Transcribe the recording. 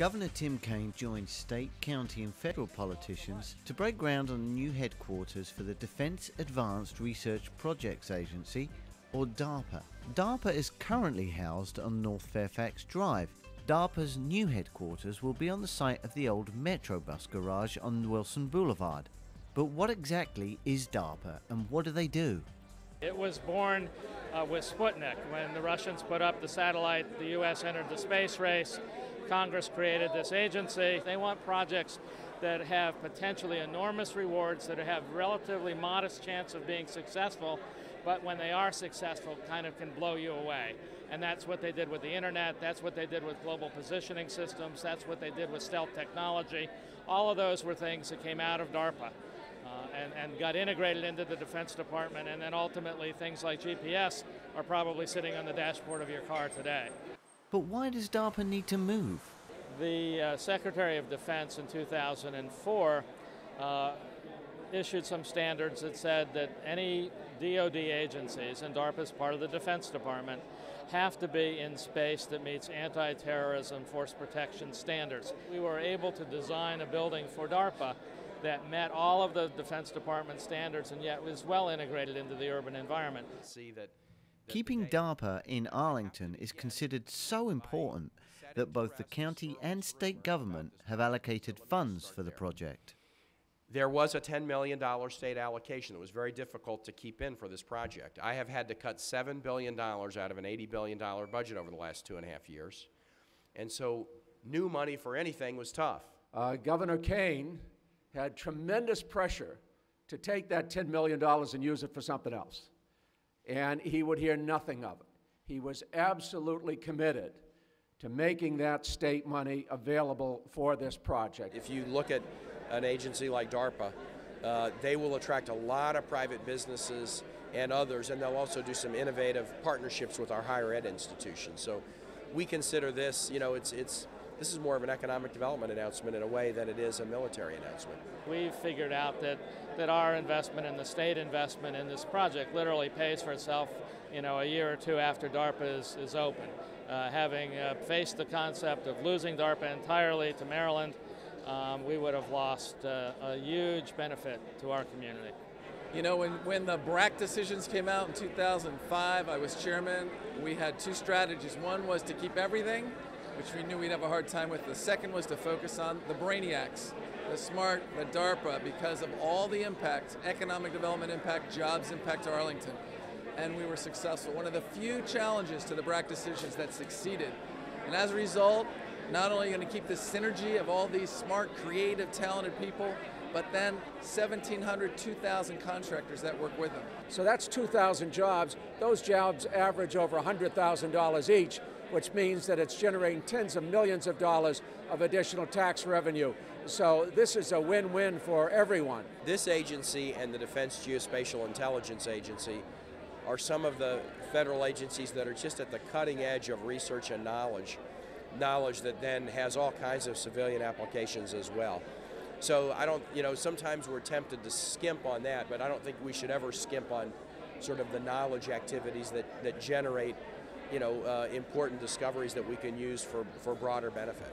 Governor Tim Kaine joined state, county and federal politicians to break ground on the new headquarters for the Defense Advanced Research Projects Agency, or DARPA. DARPA is currently housed on North Fairfax Drive. DARPA's new headquarters will be on the site of the old Metrobus garage on Wilson Boulevard. But what exactly is DARPA and what do they do? It was born with Sputnik. When the Russians put up the satellite, the U.S. entered the space race. Congress created this agency. They want projects that have potentially enormous rewards, that have relatively modest chance of being successful, but when they are successful, kind of can blow you away. And that's what they did with the internet, that's what they did with global positioning systems, that's what they did with stealth technology. All of those were things that came out of DARPA and got integrated into the Defense Department, and then ultimately things like GPS are probably sitting on the dashboard of your car today. But why does DARPA need to move? The Secretary of Defense in 2004 issued some standards that said that any DoD agencies, and DARPA is part of the Defense Department, have to be in space that meets anti-terrorism force protection standards. We were able to design a building for DARPA that met all of the Defense Department standards and yet was well integrated into the urban environment. Keeping DARPA in Arlington is considered so important that both the county and state government have allocated funds for the project. There was a $10 million state allocation that was very difficult to keep in for this project. I have had to cut $7 billion out of an $80 billion budget over the last 2.5 years. And so new money for anything was tough. Governor Kaine had tremendous pressure to take that $10 million and use it for something else. And he would hear nothing of it. He was absolutely committed to making that state money available for this project. If you look at an agency like DARPA, they will attract a lot of private businesses and others, and they'll also do some innovative partnerships with our higher ed institutions. So we consider this, this is more of an economic development announcement in a way than it is a military announcement. We've figured out that our investment and the state investment in this project literally pays for itself, a year or two after DARPA is open. Having faced the concept of losing DARPA entirely to Maryland, we would have lost a huge benefit to our community. When the BRAC decisions came out in 2005, I was chairman. We had two strategies. One was to keep everything, which we knew we'd have a hard time with. The second was to focus on the brainiacs, the smart, the DARPA, because of all the impact, economic development impact, jobs impact to Arlington. And we were successful. One of the few challenges to the BRAC decisions that succeeded. And as a result, not only are you going to keep the synergy of all these smart, creative, talented people, but then 1,700, 2,000 contractors that work with them. So that's 2,000 jobs. Those jobs average over $100,000 each, which means that it's generating tens of millions of dollars of additional tax revenue. So this is a win-win for everyone. This agency and the Defense Geospatial Intelligence Agency are some of the federal agencies that are just at the cutting edge of research and knowledge that then has all kinds of civilian applications as well. So I don't, sometimes we're tempted to skimp on that, but I don't think we should ever skimp on sort of the knowledge activities that generate important discoveries that we can use for broader benefit.